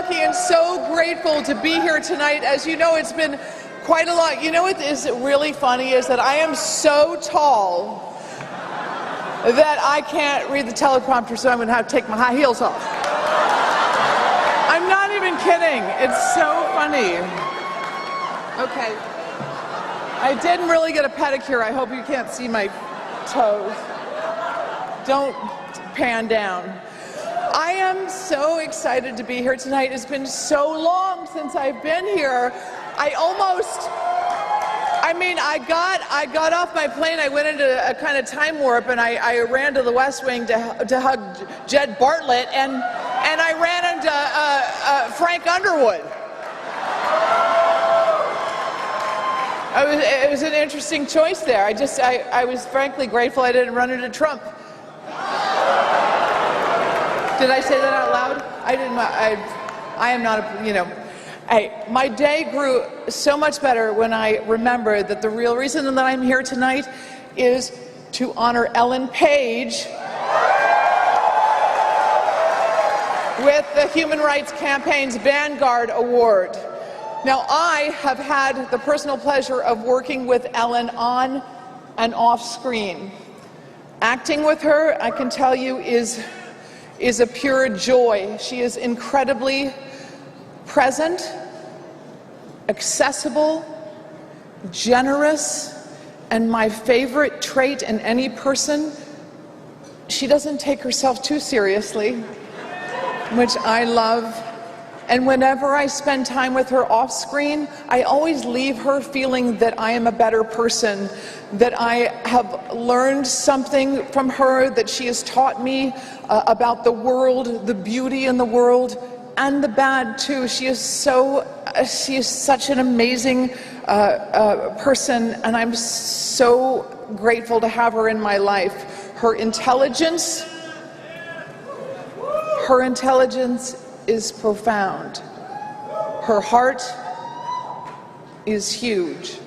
lucky and so grateful to be here tonight. As you know, it's been quite a lot. You know what is really funny is that I am so tall that I can't read the teleprompter, so I'm going to have to take my high heels off. I'm not even kidding. It's so funny. Okay. I didn't really get a pedicure. I hope you can't see my toes. Don't pan down. I am so excited to be here tonight. It's been so long since I've been here. I got off my plane. I went into a kind of time warp, and I ran to the West Wing to hug Jed Bartlett, and I ran into Frank Underwood. It was an interesting choice there. I was frankly grateful I didn't run into Trump. Did I say that out loud? I didn't. I am not a, my day grew so much better when I remembered that the real reason that I'm here tonight is to honor Ellen Page with the Human Rights Campaign's Vanguard Award. Now, I have had the personal pleasure of working with Ellen on and off screen. Acting with her, I can tell you, is a pure joy. She is incredibly present, accessible, generous, and my favorite trait in any person, she doesn't take herself too seriously, which I love. And whenever I spend time with her off screen, I always leave her feeling that I am a better person, that I have learned something from her, that she has taught me about the world, the beauty in the world, and the bad too. She is such an amazing person, and I'm so grateful to have her in my life. Her intelligence is profound. Her heart is huge.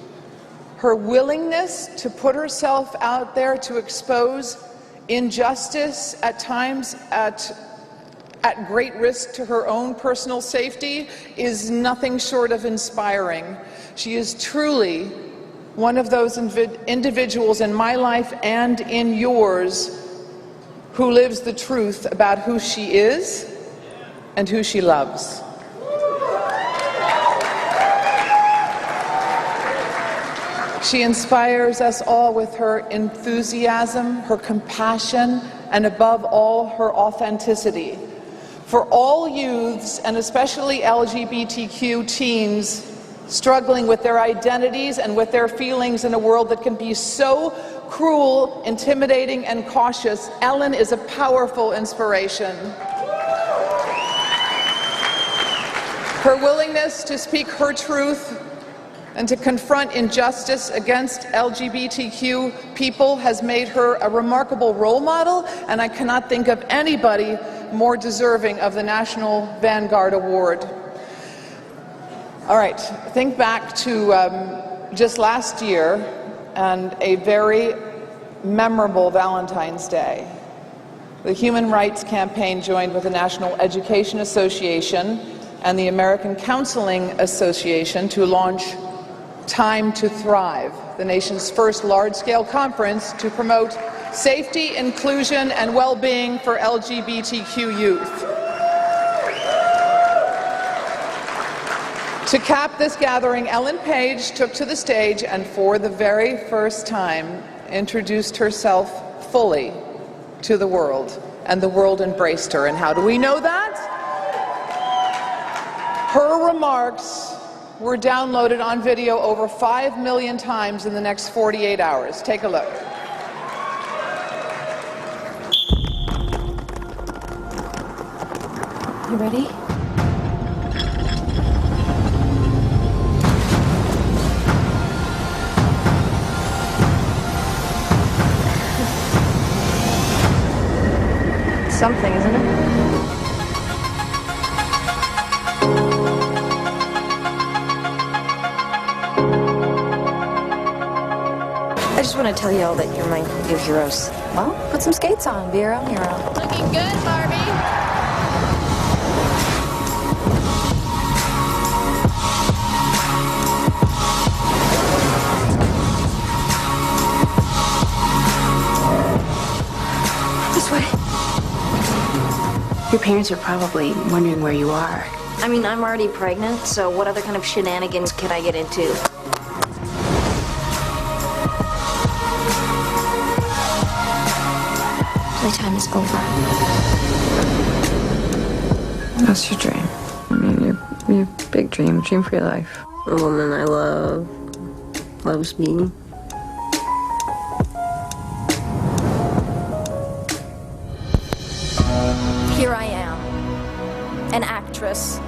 Her willingness to put herself out there to expose injustice at times at great risk to her own personal safety is nothing short of inspiring. She is truly one of those individuals in my life and in yours who lives the truth about who she is and who she loves. She inspires us all with her enthusiasm, her compassion, and above all, her authenticity. For all youths, and especially LGBTQ teens, struggling with their identities and with their feelings in a world that can be so cruel, intimidating, and cautious, Ellen is a powerful inspiration. Her willingness to speak her truth and to confront injustice against LGBTQ people has made her a remarkable role model, and I cannot think of anybody more deserving of the National Vanguard Award. All right, think back to just last year and a very memorable Valentine's Day. The Human Rights Campaign joined with the National Education Association and the American Counseling Association to launch Time to Thrive, the nation's first large-scale conference to promote safety, inclusion, and well-being for LGBTQ youth. To cap this gathering, Ellen Page took to the stage and for the very first time introduced herself fully to the world, and the world embraced her. And how do we know that? Her remarks were downloaded on video over 5 million times in the next 48 hours. Take a look. You ready? Something, isn't it? I just want to tell you all that you're my new heroes. Well, put some skates on, be your own hero. Looking good, Barbie. Your parents are probably wondering where you are. I mean, I'm already pregnant, so what other kind of shenanigans can I get into? Playtime is over. What's your dream? I mean, your big dream for your life. A woman I love loves me. Here I am, an actress,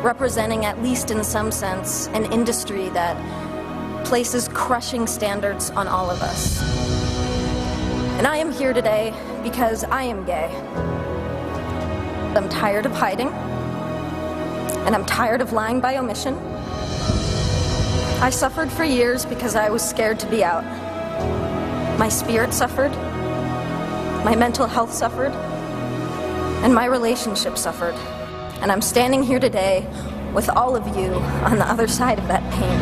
representing, at least in some sense, an industry that places crushing standards on all of us. And I am here today because I am gay. I'm tired of hiding, and I'm tired of lying by omission. I suffered for years because I was scared to be out. My spirit suffered, my mental health suffered, and my relationship suffered. And I'm standing here today with all of you on the other side of that pain.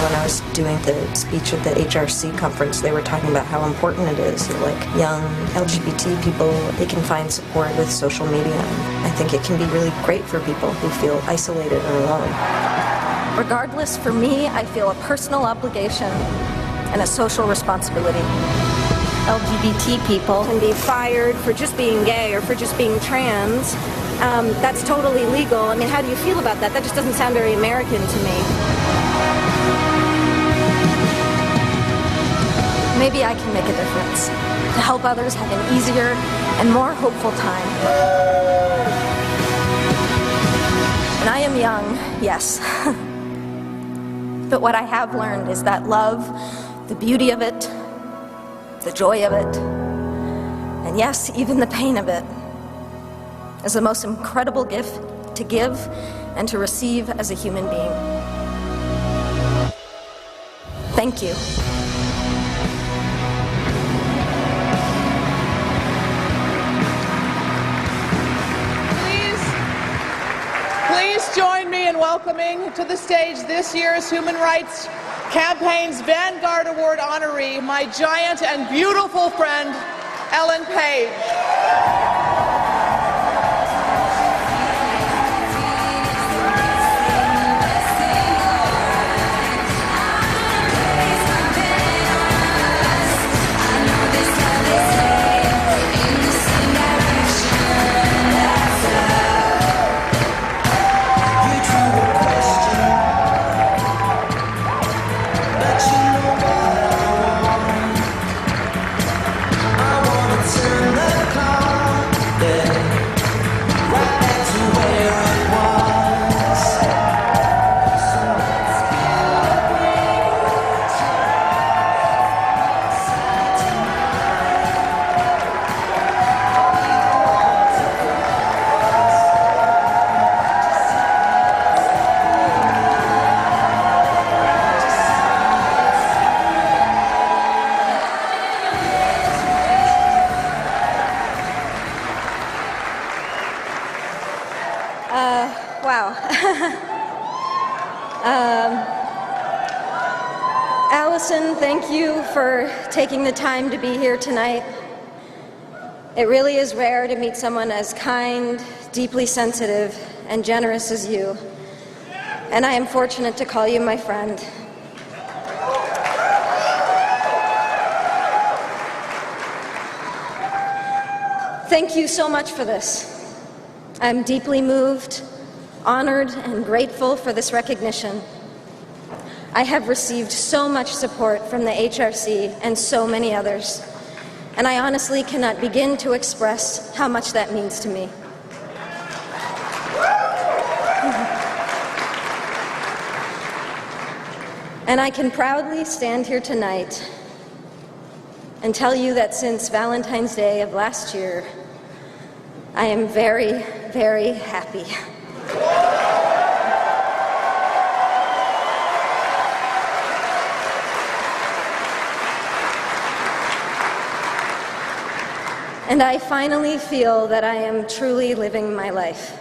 When I was doing the speech at the HRC conference, they were talking about how important it is that, like, young LGBT people, they can find support with social media. And I think it can be really great for people who feel isolated and alone. Regardless, for me, I feel a personal obligation and a social responsibility. LGBT people can be fired for just being gay or for just being trans. That's totally legal. I mean, how do you feel about that? That just doesn't sound very American to me. Maybe I can make a difference to help others have an easier and more hopeful time. And I am young, yes. But what I have learned is that love, the beauty of it, the joy of it, and yes, even the pain of it, is the most incredible gift to give and to receive as a human being. Thank you. Please join me in welcoming to the stage this year's Human Rights Campaign's Vanguard Award honoree, my giant and beautiful friend, Ellen Page. Wow. Allison, thank you for taking the time to be here tonight. It really is rare to meet someone as kind, deeply sensitive, and generous as you. And I am fortunate to call you my friend. Thank you so much for this. I'm deeply moved, honored, and grateful for this recognition. I have received so much support from the HRC and so many others, and I honestly cannot begin to express how much that means to me. And I can proudly stand here tonight and tell you that since Valentine's Day of last year, I am very, very happy. And I finally feel that I am truly living my life.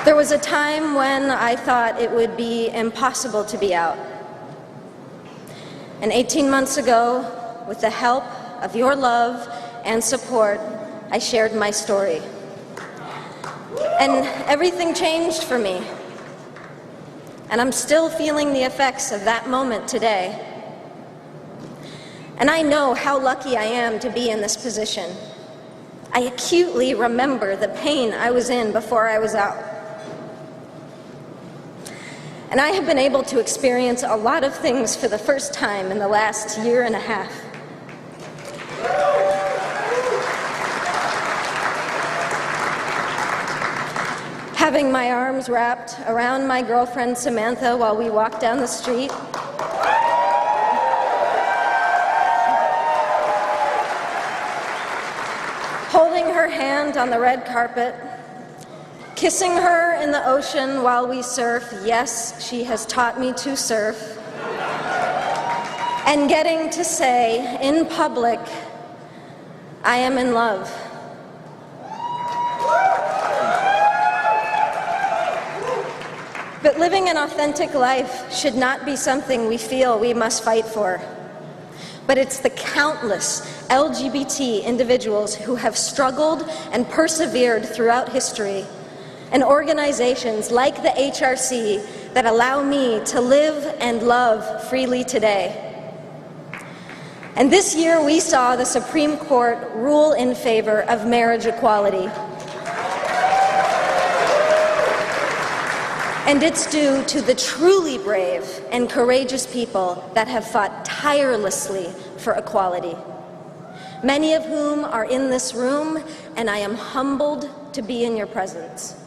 There was a time when I thought it would be impossible to be out. And 18 months ago, with the help of your love and support, I shared my story. And everything changed for me. And I'm still feeling the effects of that moment today. And I know how lucky I am to be in this position. I acutely remember the pain I was in before I was out. And I have been able to experience a lot of things for the first time in the last year and a half. Having my arms wrapped around my girlfriend Samantha while we walked down the street. Holding her hand on the red carpet. Kissing her in the ocean while we surf. Yes, she has taught me to surf. And getting to say in public, I am in love. But living an authentic life should not be something we feel we must fight for. But it's the countless LGBT individuals who have struggled and persevered throughout history, and organizations like the HRC that allow me to live and love freely today. And this year we saw the Supreme Court rule in favor of marriage equality. And it's due to the truly brave and courageous people that have fought tirelessly for equality, many of whom are in this room, and I am humbled to be in your presence.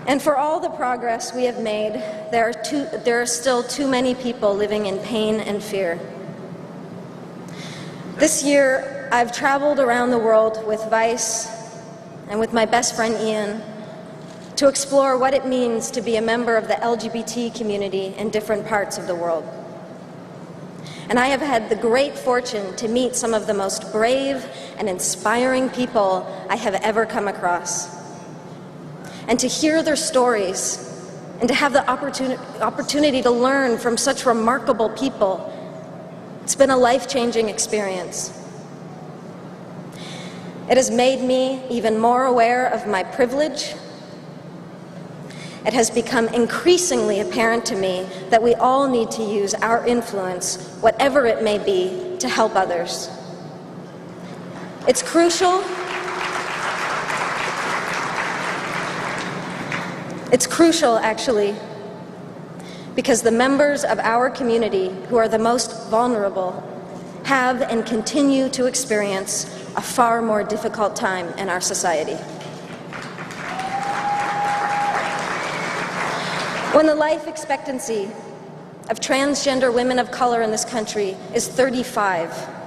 And for all the progress we have made, there are still too many people living in pain and fear. This year, I've traveled around the world with Vice and with my best friend Ian to explore what it means to be a member of the LGBT community in different parts of the world. And I have had the great fortune to meet some of the most brave and inspiring people I have ever come across. And to hear their stories and to have the opportunity to learn from such remarkable people, it's been a life-changing experience. It has made me even more aware of my privilege. It has become increasingly apparent to me that we all need to use our influence, whatever it may be, to help others. It's crucial. It's crucial, actually, because the members of our community who are the most vulnerable have and continue to experience a far more difficult time in our society. When the life expectancy of transgender women of color in this country is 35,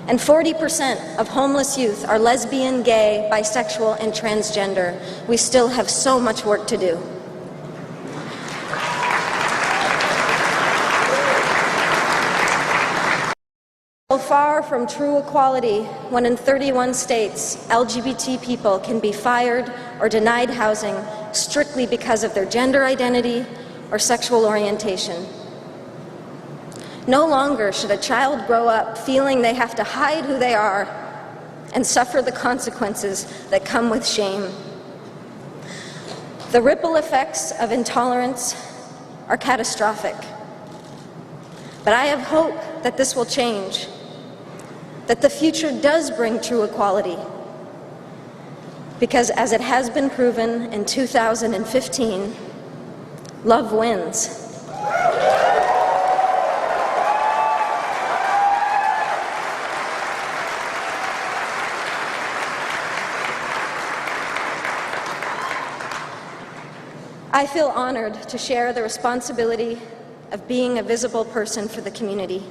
and 40% of homeless youth are lesbian, gay, bisexual, and transgender, we still have so much work to do. So far from true equality when in 31 states, LGBT people can be fired or denied housing strictly because of their gender identity or sexual orientation. No longer should a child grow up feeling they have to hide who they are and suffer the consequences that come with shame. The ripple effects of intolerance are catastrophic. But I have hope that this will change, that the future does bring true equality. Because as it has been proven in 2015, love wins. I feel honored to share the responsibility of being a visible person for the community.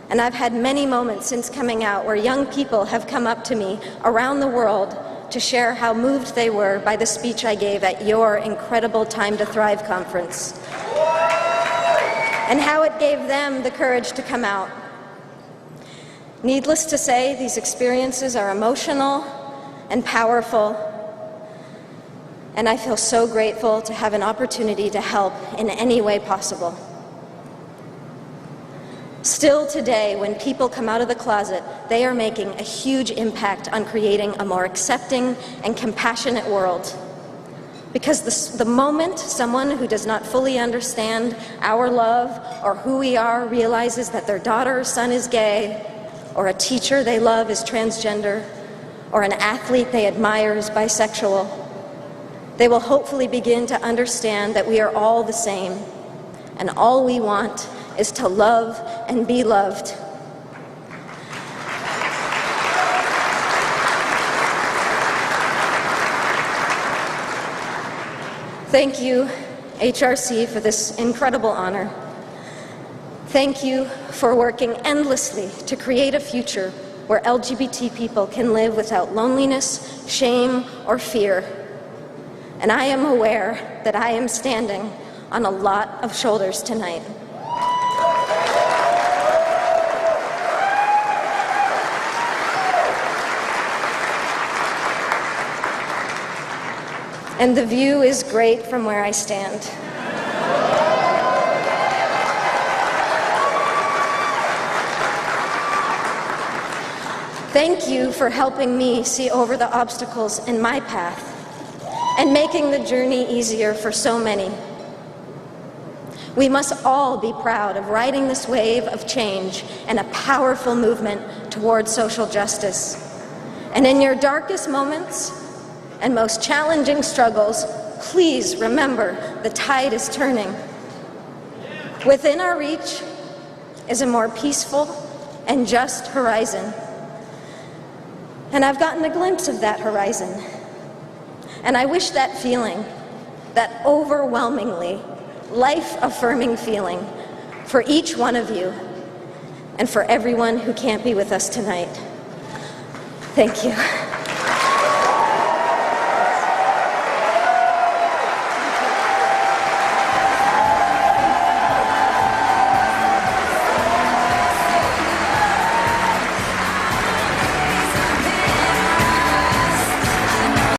And I've had many moments since coming out where young people have come up to me around the world to share how moved they were by the speech I gave at your incredible Time to Thrive conference, and how it gave them the courage to come out Needless to say, these experiences are emotional and powerful, and I feel so grateful to have an opportunity to help in any way possible. Still today, when people come out of the closet, they are making a huge impact on creating a more accepting and compassionate world. Because the moment someone who does not fully understand our love or who we are realizes that their daughter or son is gay, or a teacher they love is transgender, or an athlete they admire is bisexual, they will hopefully begin to understand that we are all the same, and all we want is to love and be loved. Thank you, HRC, for this incredible honor. Thank you for working endlessly to create a future where LGBT people can live without loneliness, shame, or fear. And I am aware that I am standing on a lot of shoulders tonight. And the view is great from where I stand. Thank you for helping me see over the obstacles in my path and making the journey easier for so many. We must all be proud of riding this wave of change and a powerful movement towards social justice. And in your darkest moments and most challenging struggles, please remember the tide is turning. Within our reach is a more peaceful and just horizon. And I've gotten a glimpse of that horizon. And I wish that feeling, that overwhelmingly life-affirming feeling, for each one of you and for everyone who can't be with us tonight. Thank you.